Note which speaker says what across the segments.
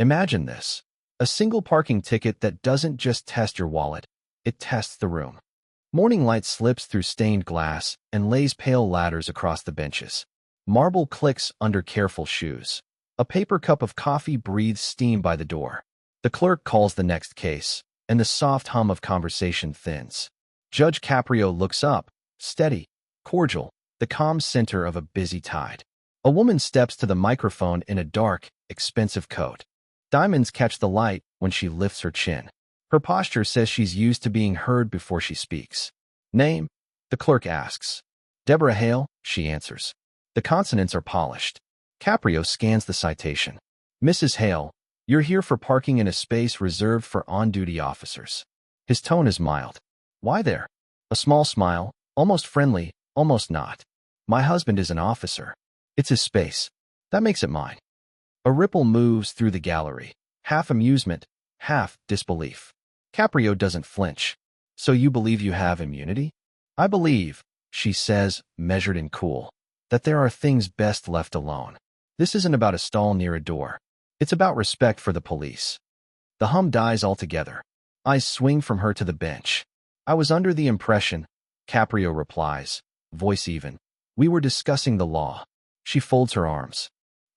Speaker 1: Imagine this. A single parking ticket that doesn't just test your wallet, it tests the room. Morning light slips through stained glass and lays pale ladders across the benches. Marble clicks under careful shoes. A paper cup of coffee breathes steam by the door. The clerk calls the next case, and the soft hum of conversation thins. Judge Caprio looks up, steady, cordial, the calm center of a busy tide. A woman steps to the microphone in a dark, expensive coat. Diamonds catch the light when she lifts her chin. Her posture says she's used to being heard before she speaks. Name? The clerk asks. Deborah Hale, she answers. The consonants are polished. Caprio scans the citation. Mrs. Hale, you're here for parking in a space reserved for on-duty officers. His tone is mild. Why there? A small smile, almost friendly, almost not. My husband is an officer. It's his space. That makes it mine. A ripple moves through the gallery, half amusement, half disbelief. Caprio doesn't flinch. So you believe you have immunity? I believe, she says, measured and cool, that there are things best left alone. This isn't about a stall near a door. It's about respect for the police. The hum dies altogether. Eyes swing from her to the bench. I was under the impression, Caprio replies, voice even. We were discussing the law. She folds her arms.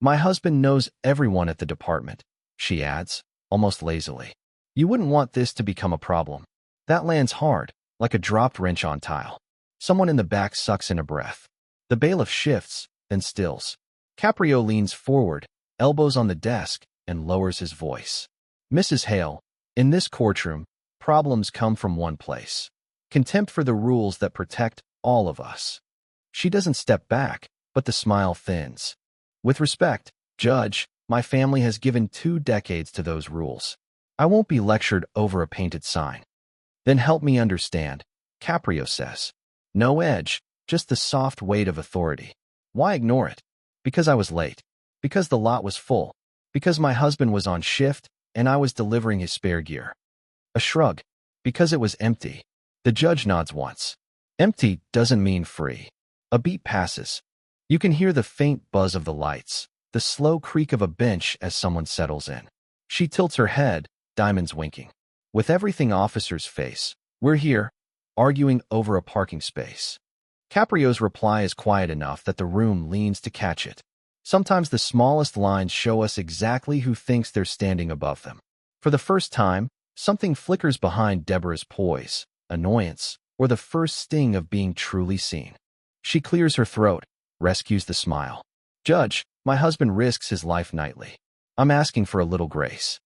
Speaker 1: My husband knows everyone at the department, she adds, almost lazily. You wouldn't want this to become a problem. That lands hard, like a dropped wrench on tile. Someone in the back sucks in a breath. The bailiff shifts, then stills. Caprio leans forward, elbows on the desk, and lowers his voice. Mrs. Hale, in this courtroom, problems come from one place. Contempt for the rules that protect all of us. She doesn't step back, but the smile thins. With respect, Judge, my family has given 2 decades to those rules. I won't be lectured over a painted sign. Then help me understand, Caprio says. No edge, just the soft weight of authority. Why ignore it? Because I was late. Because the lot was full. Because my husband was on shift and I was delivering his spare gear. A shrug. Because it was empty. The judge nods once. Empty doesn't mean free. A beat passes. You can hear the faint buzz of the lights, the slow creak of a bench as someone settles in. She tilts her head, diamonds winking. With everything officers face, we're here, arguing over a parking space. Caprio's reply is quiet enough that the room leans to catch it. Sometimes the smallest lines show us exactly who thinks they're standing above them. For the first time, something flickers behind Deborah's poise, annoyance, or the first sting of being truly seen. She clears her throat, rescues the smile. Judge, my husband risks his life nightly. I'm asking for a little grace.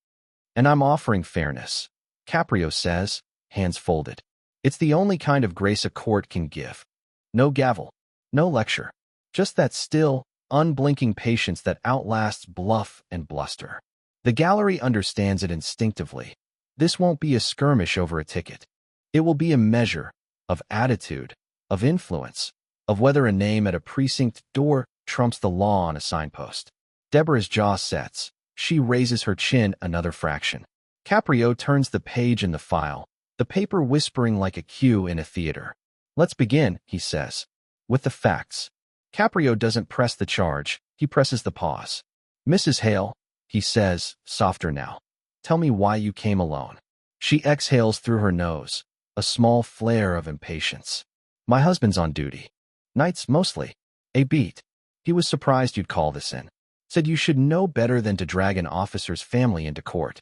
Speaker 1: And I'm offering fairness. Caprio says, hands folded. It's the only kind of grace a court can give. No gavel, no lecture. Just that still, unblinking patience that outlasts bluff and bluster. The gallery understands it instinctively. This won't be a skirmish over a ticket. It will be a measure of attitude, of influence, of whether a name at a precinct door trumps the law on a signpost. Deborah's jaw sets. She raises her chin another fraction. Caprio turns the page in the file, the paper whispering like a cue in a theater. Let's begin, he says. With the facts. Caprio doesn't press the charge, he presses the pause. Mrs. Hale, he says, softer now. Tell me why you came alone. She exhales through her nose, a small flare of impatience. My husband's on duty. Nights mostly. A beat. He was surprised you'd call this in. Said you should know better than to drag an officer's family into court.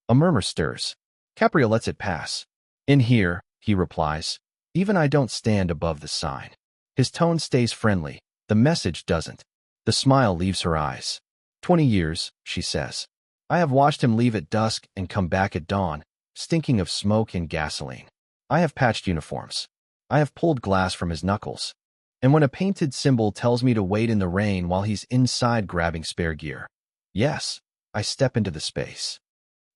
Speaker 1: A murmur stirs. Caprio lets it pass. In here, he replies, even I don't stand above the sign. His tone stays friendly. The message doesn't. The smile leaves her eyes. 20 years, she says. I have watched him leave at dusk and come back at dawn, stinking of smoke and gasoline. I have patched uniforms. I have pulled glass from his knuckles. And when a painted symbol tells me to wait in the rain while he's inside grabbing spare gear, yes, I step into the space.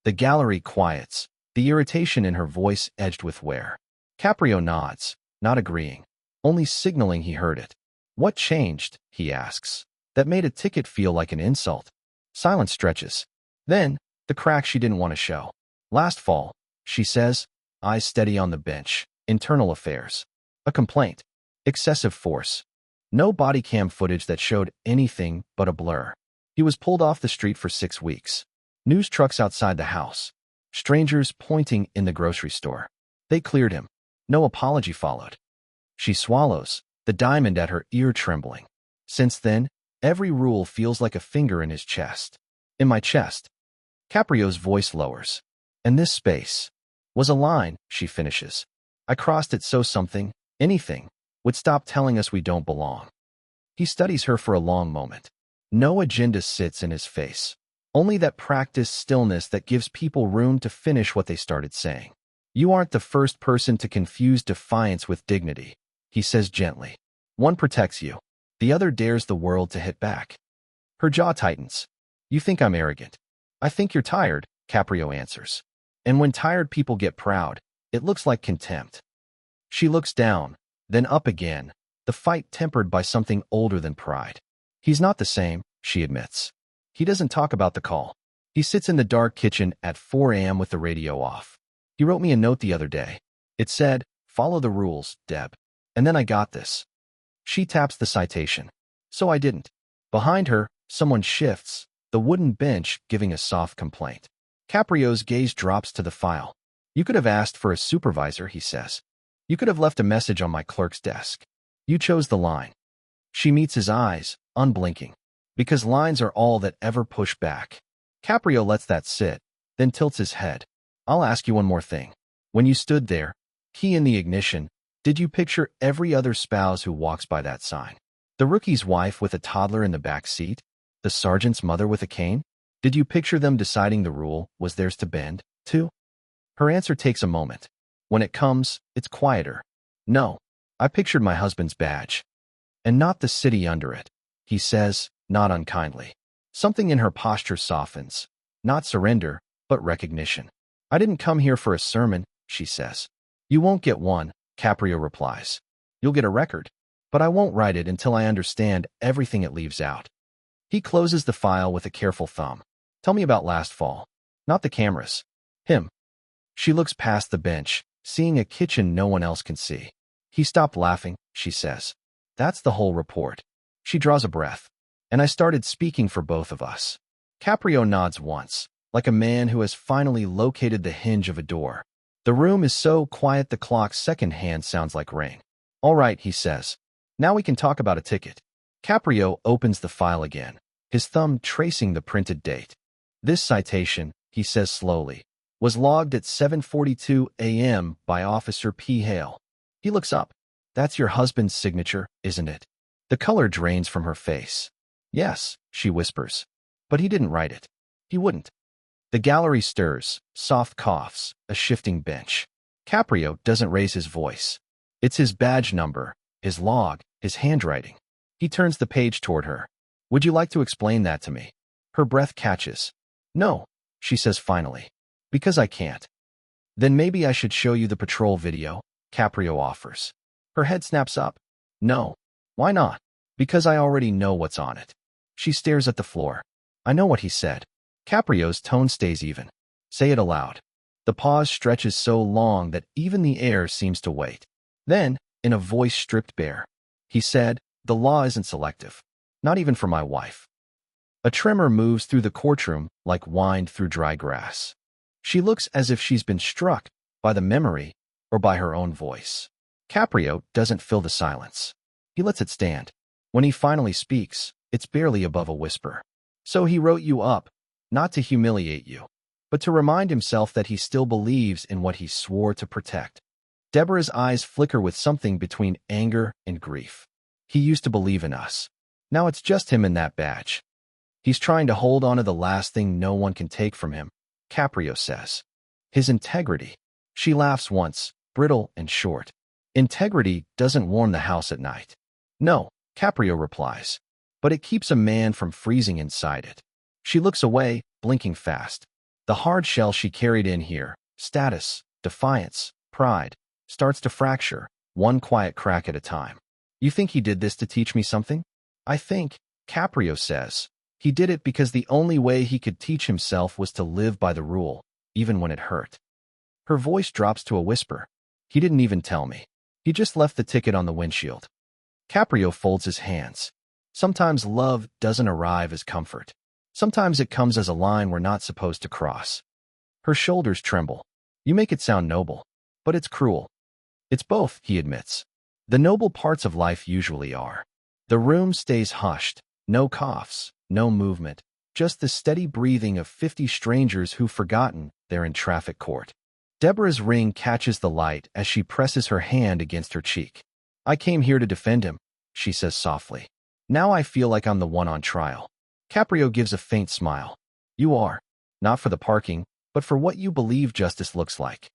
Speaker 1: The gallery quiets, the irritation in her voice edged with wear. Caprio nods, not agreeing, only signaling he heard it. What changed, he asks, that made a ticket feel like an insult? Silence stretches. Then, the crack she didn't want to show. Last fall, she says, eyes steady on the bench, internal affairs. A complaint. Excessive force. No body cam footage that showed anything but a blur. He was pulled off the street for 6 weeks. News trucks outside the house. Strangers pointing in the grocery store. They cleared him. No apology followed. She swallows, the diamond at her ear trembling. Since then, every rule feels like a finger in his chest. In my chest. Caprio's voice lowers. And this space was a line, she finishes. I crossed it so something, anything, would stop telling us we don't belong. He studies her for a long moment. No agenda sits in his face. Only that practiced stillness that gives people room to finish what they started saying. You aren't the first person to confuse defiance with dignity, he says gently. One protects you. The other dares the world to hit back. Her jaw tightens. You think I'm arrogant. I think you're tired, Caprio answers. And when tired people get proud, it looks like contempt. She looks down, then up again, the fight tempered by something older than pride. He's not the same, she admits. He doesn't talk about the call. He sits in the dark kitchen at 4 a.m. with the radio off. He wrote me a note the other day. It said, "Follow the rules, Deb." And then I got this. She taps the citation. So I didn't. Behind her, someone shifts, the wooden bench giving a soft complaint. Caprio's gaze drops to the file. You could have asked for a supervisor, he says. You could have left a message on my clerk's desk. You chose the line. She meets his eyes, unblinking. Because lines are all that ever push back. Caprio lets that sit, then tilts his head. I'll ask you one more thing. When you stood there, key in the ignition, did you picture every other spouse who walks by that sign? The rookie's wife with a toddler in the back seat? The sergeant's mother with a cane? Did you picture them deciding the rule was theirs to bend, too? Her answer takes a moment. When it comes, it's quieter. No, I pictured my husband's badge. And not the city under it, he says, not unkindly. Something in her posture softens. Not surrender, but recognition. I didn't come here for a sermon, she says. You won't get one, Caprio replies. You'll get a record, but I won't write it until I understand everything it leaves out. He closes the file with a careful thumb. Tell me about last fall. Not the cameras. Him. She looks past the bench, seeing a kitchen no one else can see. He stopped laughing, she says. That's the whole report. She draws a breath. And I started speaking for both of us. Caprio nods once, like a man who has finally located the hinge of a door. The room is so quiet the clock's second hand sounds like ring. All right, he says. Now we can talk about a ticket. Caprio opens the file again, his thumb tracing the printed date. This citation, he says slowly, was logged at 7:42 a.m. by Officer P. Hale. He looks up. That's your husband's signature, isn't it? The color drains from her face. Yes, she whispers. But he didn't write it. He wouldn't. The gallery stirs, soft coughs, a shifting bench. Caprio doesn't raise his voice. It's his badge number, his log, his handwriting. He turns the page toward her. Would you like to explain that to me? Her breath catches. No, she says finally. Because I can't. Then maybe I should show you the patrol video, Caprio offers. Her head snaps up. No. Why not? Because I already know what's on it. She stares at the floor. I know what he said. Caprio's tone stays even. Say it aloud. The pause stretches so long that even the air seems to wait. Then, in a voice stripped bare, he said, the law isn't selective. Not even for my wife. A tremor moves through the courtroom like wind through dry grass. She looks as if she's been struck by the memory or by her own voice. Caprio doesn't fill the silence. He lets it stand. When he finally speaks, it's barely above a whisper. So he wrote you up, not to humiliate you, but to remind himself that he still believes in what he swore to protect. Deborah's eyes flicker with something between anger and grief. He used to believe in us. Now it's just him and that badge. He's trying to hold on to the last thing no one can take from him, Caprio says. His integrity. She laughs once, brittle and short. Integrity doesn't warm the house at night. No, Caprio replies, but it keeps a man from freezing inside it. She looks away, blinking fast. The hard shell she carried in here, status, defiance, pride, starts to fracture, one quiet crack at a time. You think he did this to teach me something? I think, Caprio says, he did it because the only way he could teach himself was to live by the rule, even when it hurt. Her voice drops to a whisper. He didn't even tell me. He just left the ticket on the windshield. Caprio folds his hands. Sometimes love doesn't arrive as comfort. Sometimes it comes as a line we're not supposed to cross. Her shoulders tremble. You make it sound noble, but it's cruel. It's both, he admits. The noble parts of life usually are. The room stays hushed. No coughs, no movement, just the steady breathing of 50 strangers who've forgotten they're in traffic court. Deborah's ring catches the light as she presses her hand against her cheek. I came here to defend him, she says softly. Now I feel like I'm the one on trial. Caprio gives a faint smile. You are. Not for the parking, but for what you believe justice looks like.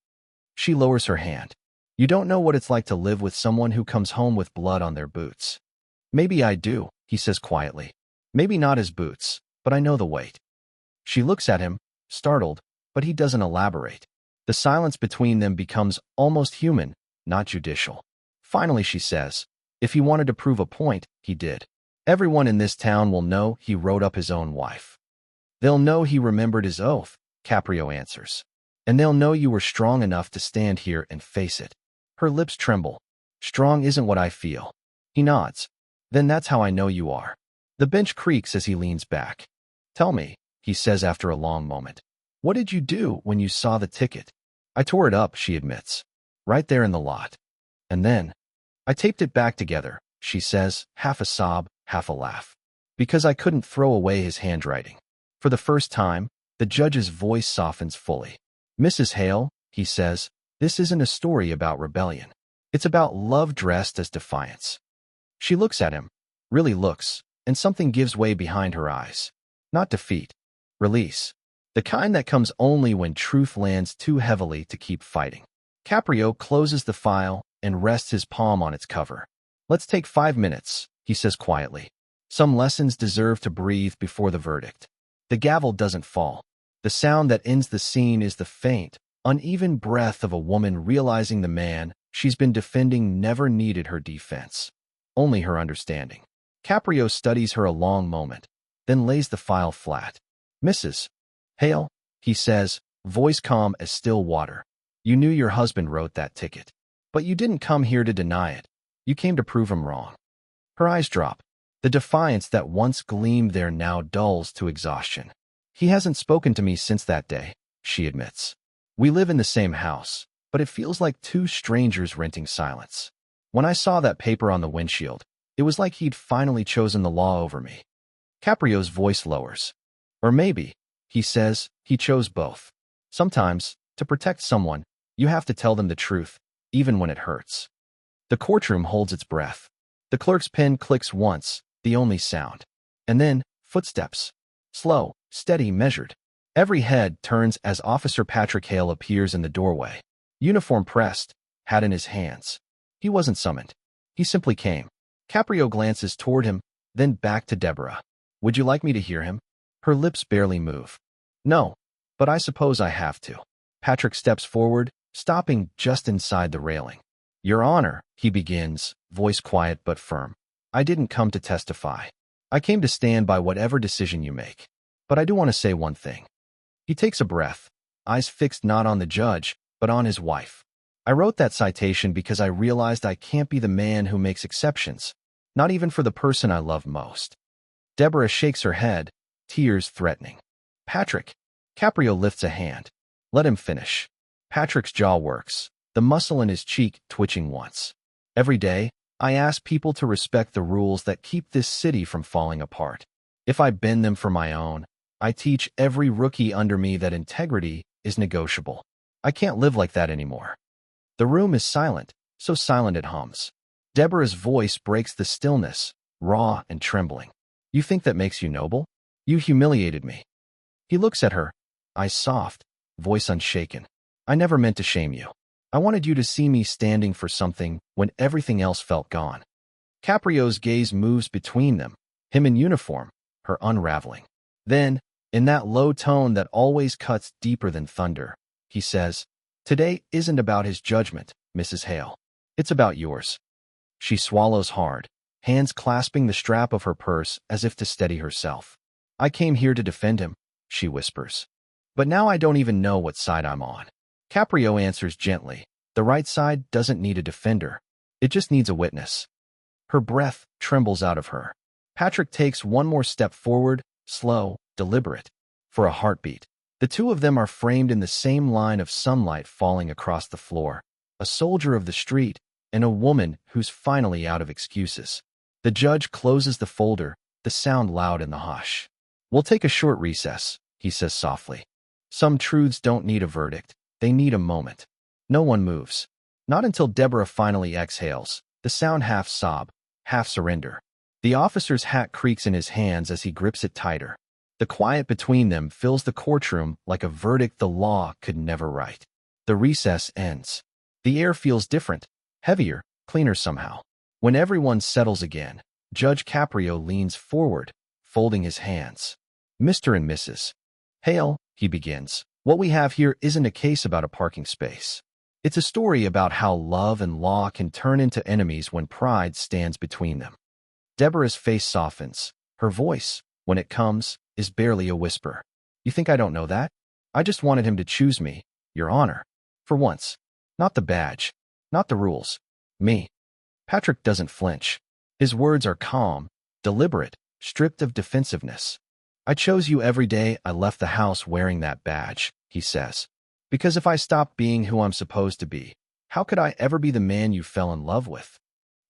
Speaker 1: She lowers her hand. You don't know what it's like to live with someone who comes home with blood on their boots. Maybe I do, he says quietly. Maybe not his boots, but I know the weight. She looks at him, startled, but he doesn't elaborate. The silence between them becomes almost human, not judicial. Finally, she says, if he wanted to prove a point, he did. Everyone in this town will know he wrote up his own wife. They'll know he remembered his oath, Caprio answers. And they'll know you were strong enough to stand here and face it. Her lips tremble. Strong isn't what I feel. He nods. Then that's how I know you are. The bench creaks as he leans back. Tell me, he says after a long moment. What did you do when you saw the ticket? I tore it up, she admits. Right there in the lot. And then, I taped it back together, she says, half a sob, half a laugh. Because I couldn't throw away his handwriting. For the first time, the judge's voice softens fully. Mrs. Hale, he says, this isn't a story about rebellion. It's about love dressed as defiance. She looks at him, really looks, and something gives way behind her eyes. Not defeat. Release. The kind that comes only when truth lands too heavily to keep fighting. Caprio closes the file and rests his palm on its cover. Let's take 5 minutes, he says quietly. Some lessons deserve to breathe before the verdict. The gavel doesn't fall. The sound that ends the scene is the faint, uneven breath of a woman realizing the man she's been defending never needed her defense. Only her understanding. Caprio studies her a long moment, then lays the file flat. Mrs. Hale, he says, voice calm as still water. You knew your husband wrote that ticket. But you didn't come here to deny it. You came to prove him wrong. Her eyes drop. The defiance that once gleamed there now dulls to exhaustion. He hasn't spoken to me since that day, she admits. We live in the same house, but it feels like two strangers renting silence. When I saw that paper on the windshield, it was like he'd finally chosen the law over me. Caprio's voice lowers. Or maybe, he says, he chose both. Sometimes, to protect someone, you have to tell them the truth, even when it hurts. The courtroom holds its breath. The clerk's pen clicks once, the only sound. And then, footsteps. Slow, steady, measured. Every head turns as Officer Patrick Hale appears in the doorway. Uniform pressed, hat in his hands. He wasn't summoned. He simply came. Caprio glances toward him, then back to Deborah. Would you like me to hear him? Her lips barely move. No, but I suppose I have to. Patrick steps forward, stopping just inside the railing. Your Honor, he begins, voice quiet but firm. I didn't come to testify. I came to stand by whatever decision you make. But I do want to say one thing. He takes a breath, eyes fixed not on the judge, but on his wife. I wrote that citation because I realized I can't be the man who makes exceptions, not even for the person I love most. Deborah shakes her head, tears threatening. Patrick. Caprio lifts a hand. Let him finish. Patrick's jaw works, the muscle in his cheek twitching once. Every day, I ask people to respect the rules that keep this city from falling apart. If I bend them for my own, I teach every rookie under me that integrity is negotiable. I can't live like that anymore. The room is silent, so silent it hums. Deborah's voice breaks the stillness, raw and trembling. You think that makes you noble? You humiliated me. He looks at her, eyes soft, voice unshaken. I never meant to shame you. I wanted you to see me standing for something when everything else felt gone. Caprio's gaze moves between them, him in uniform, her unraveling. Then, in that low tone that always cuts deeper than thunder, he says, Today isn't about his judgment, Mrs. Hale. It's about yours. She swallows hard, hands clasping the strap of her purse as if to steady herself. I came here to defend him, she whispers. But now I don't even know what side I'm on. Caprio answers gently. The right side doesn't need a defender. It just needs a witness. Her breath trembles out of her. Patrick takes one more step forward, slow, deliberate. For a heartbeat. The two of them are framed in the same line of sunlight falling across the floor. A soldier of the street and a woman who's finally out of excuses. The judge closes the folder, the sound loud in the hush. "We'll take a short recess," he says softly. Some truths don't need a verdict. They need a moment. No one moves. Not until Deborah finally exhales, the sound half sob, half surrender. The officer's hat creaks in his hands as he grips it tighter. The quiet between them fills the courtroom like a verdict the law could never write. The recess ends. The air feels different, heavier, cleaner somehow. When everyone settles again, Judge Caprio leans forward, folding his hands. "Mr. and Mrs. Hale," he begins, "what we have here isn't a case about a parking space. It's a story about how love and law can turn into enemies when pride stands between them." Deborah's face softens. Her voice, when it comes, is barely a whisper. "You think I don't know that? I just wanted him to choose me, Your Honor. For once. Not the badge. Not the rules. Me." Patrick doesn't flinch. His words are calm, deliberate, stripped of defensiveness. "I chose you every day I left the house wearing that badge," he says. "Because if I stopped being who I'm supposed to be, how could I ever be the man you fell in love with?"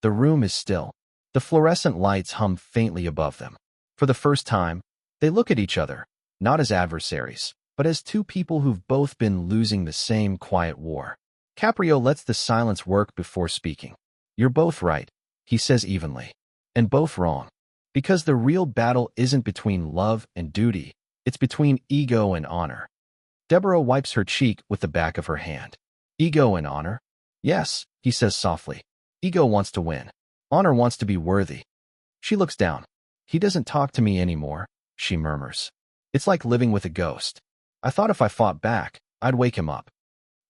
Speaker 1: The room is still. The fluorescent lights hum faintly above them. For the first time, they look at each other, not as adversaries, but as two people who've both been losing the same quiet war. Caprio lets the silence work before speaking. "You're both right," he says evenly, "and both wrong. Because the real battle isn't between love and duty, it's between ego and honor." Deborah wipes her cheek with the back of her hand. "Ego and honor?" "Yes," he says softly. "Ego wants to win. Honor wants to be worthy." She looks down. "He doesn't talk to me anymore," she murmurs. "It's like living with a ghost. I thought if I fought back, I'd wake him up."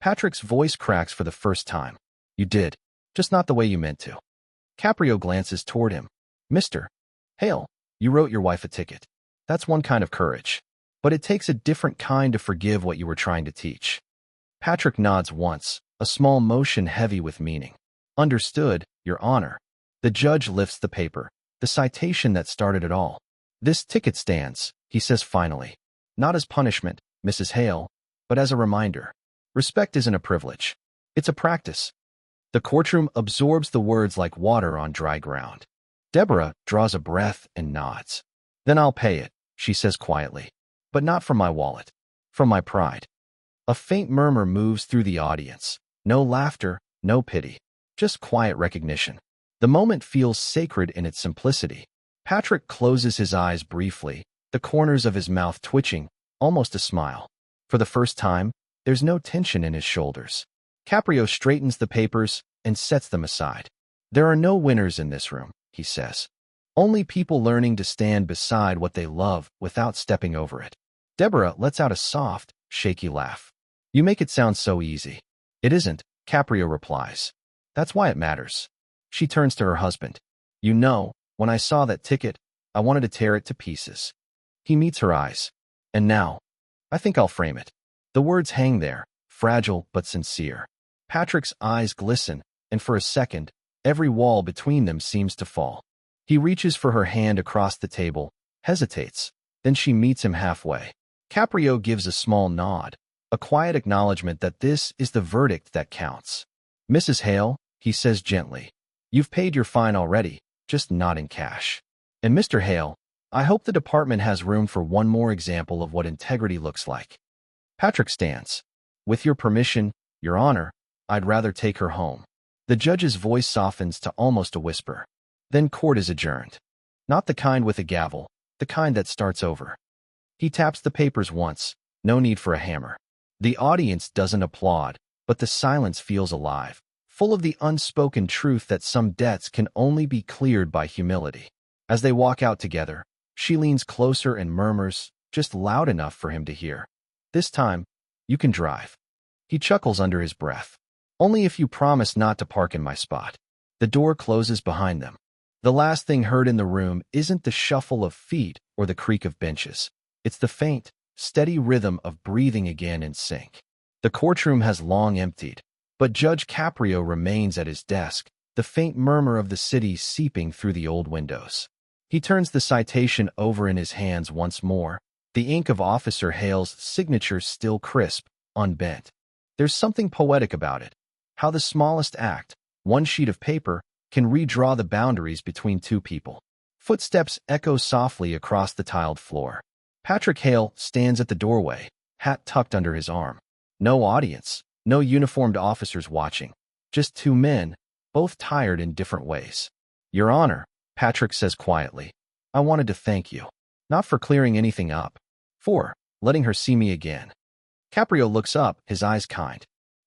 Speaker 1: Patrick's voice cracks for the first time. "You did, just not the way you meant to." Caprio glances toward him. "Mr. Hale, you wrote your wife a ticket. That's one kind of courage. But it takes a different kind to forgive what you were trying to teach." Patrick nods once, a small motion heavy with meaning. "Understood, Your Honor." The judge lifts the paper, the citation that started it all. "This ticket stands," he says finally. "Not as punishment, Mrs. Hale, but as a reminder. Respect isn't a privilege. It's a practice." The courtroom absorbs the words like water on dry ground. Deborah draws a breath and nods. "Then I'll pay it," she says quietly. "But not from my wallet. From my pride." A faint murmur moves through the audience. No laughter, no pity. Just quiet recognition. The moment feels sacred in its simplicity. Patrick closes his eyes briefly, the corners of his mouth twitching, almost a smile. For the first time, there's no tension in his shoulders. Caprio straightens the papers and sets them aside. "There are no winners in this room," he says. "Only people learning to stand beside what they love without stepping over it." Deborah lets out a soft, shaky laugh. "You make it sound so easy." "It isn't," Caprio replies. "That's why it matters." She turns to her husband. "You know, when I saw that ticket, I wanted to tear it to pieces." He meets her eyes. "And now, I think I'll frame it." The words hang there, fragile but sincere. Patrick's eyes glisten, and for a second, every wall between them seems to fall. He reaches for her hand across the table, hesitates, then she meets him halfway. Caprio gives a small nod, a quiet acknowledgement that this is the verdict that counts. "Mrs. Hale," he says gently, "you've paid your fine already, just not in cash. And Mr. Hale, I hope the department has room for one more example of what integrity looks like." Patrick stands. "With your permission, Your Honor, I'd rather take her home." The judge's voice softens to almost a whisper. Then court is adjourned. Not the kind with a gavel, the kind that starts over. He taps the papers once, no need for a hammer. The audience doesn't applaud, but the silence feels alive, full of the unspoken truth that some debts can only be cleared by humility. As they walk out together, she leans closer and murmurs, just loud enough for him to hear, "This time, you can drive." He chuckles under his breath. "Only if you promise not to park in my spot." The door closes behind them. The last thing heard in the room isn't the shuffle of feet or the creak of benches. It's the faint, steady rhythm of breathing again in sync. The courtroom has long emptied, but Judge Caprio remains at his desk, the faint murmur of the city seeping through the old windows. He turns the citation over in his hands once more, the ink of Officer Hale's signature still crisp, unbent. There's something poetic about it. How the smallest act, one sheet of paper, can redraw the boundaries between two people. Footsteps echo softly across the tiled floor. Patrick Hale stands at the doorway, hat tucked under his arm. No audience, no uniformed officers watching. Just two men, both tired in different ways. Your Honor, Patrick says quietly, I wanted to thank you. Not for clearing anything up. For letting her see me again. Caprio looks up, his eyes kind.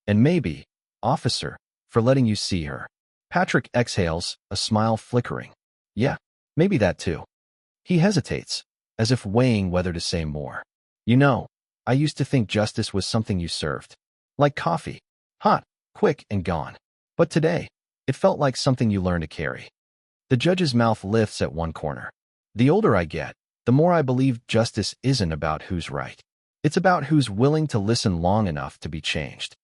Speaker 1: And maybe, officer, for letting you see her. Patrick exhales, a smile flickering. Yeah, maybe that too. He hesitates, as if weighing whether to say more. You know, I used to think justice was something you served. Like coffee. Hot, quick, and gone. But today, it felt like something you learn to carry. The judge's mouth lifts at one corner. The older I get, the more I believe justice isn't about who's right. It's about who's willing to listen long enough to be changed.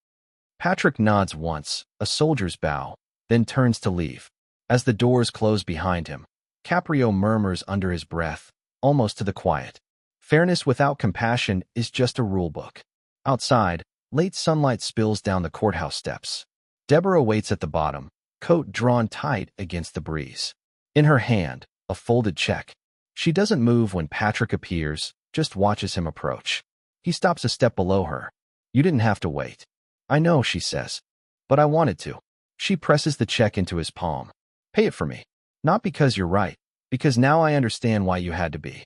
Speaker 1: Patrick nods once, a soldier's bow, then turns to leave. As the doors close behind him, Caprio murmurs under his breath, almost to the quiet. Fairness without compassion is just a rulebook. Outside, late sunlight spills down the courthouse steps. Deborah waits at the bottom, coat drawn tight against the breeze. In her hand, a folded check. She doesn't move when Patrick appears, just watches him approach. He stops a step below her. You didn't have to wait. I know, she says. But I wanted to. She presses the check into his palm. Pay it for me. Not because you're right, because now I understand why you had to be.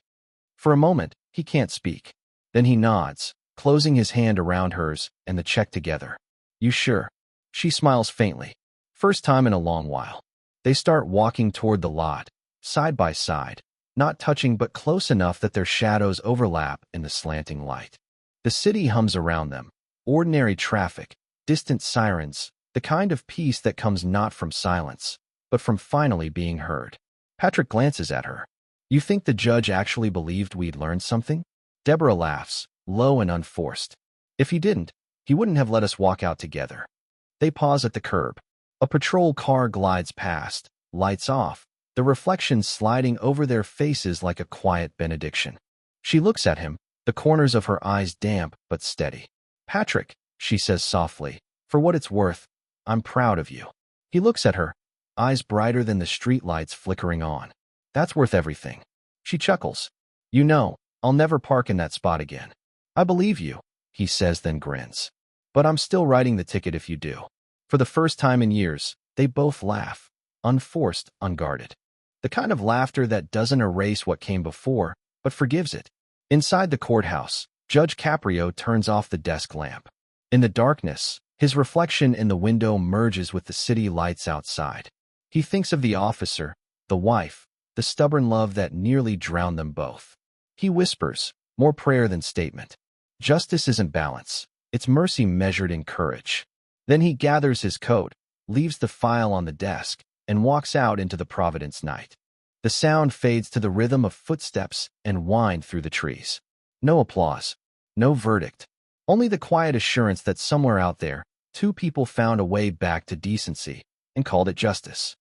Speaker 1: For a moment, he can't speak. Then he nods, closing his hand around hers and the check together. You sure? She smiles faintly. First time in a long while. They start walking toward the lot, side by side, not touching but close enough that their shadows overlap in the slanting light. The city hums around them. Ordinary traffic, distant sirens, the kind of peace that comes not from silence, but from finally being heard. Patrick glances at her. You think the judge actually believed we'd learned something? Deborah laughs, low and unforced. If he didn't, he wouldn't have let us walk out together. They pause at the curb. A patrol car glides past, lights off, the reflection sliding over their faces like a quiet benediction. She looks at him, the corners of her eyes damp but steady. Patrick, she says softly, for what it's worth, I'm proud of you. He looks at her, eyes brighter than the streetlights flickering on. That's worth everything. She chuckles. You know, I'll never park in that spot again. I believe you, he says, then grins. But I'm still writing the ticket if you do. For the first time in years, they both laugh, unforced, unguarded. The kind of laughter that doesn't erase what came before, but forgives it. Inside the courthouse, Judge Caprio turns off the desk lamp. In the darkness, his reflection in the window merges with the city lights outside. He thinks of the officer, the wife, the stubborn love that nearly drowned them both. He whispers, more prayer than statement. Justice isn't balance. It's mercy measured in courage. Then he gathers his coat, leaves the file on the desk, and walks out into the Providence night. The sound fades to the rhythm of footsteps and wind through the trees. No applause. No verdict. Only the quiet assurance that somewhere out there, two people found a way back to decency and called it justice.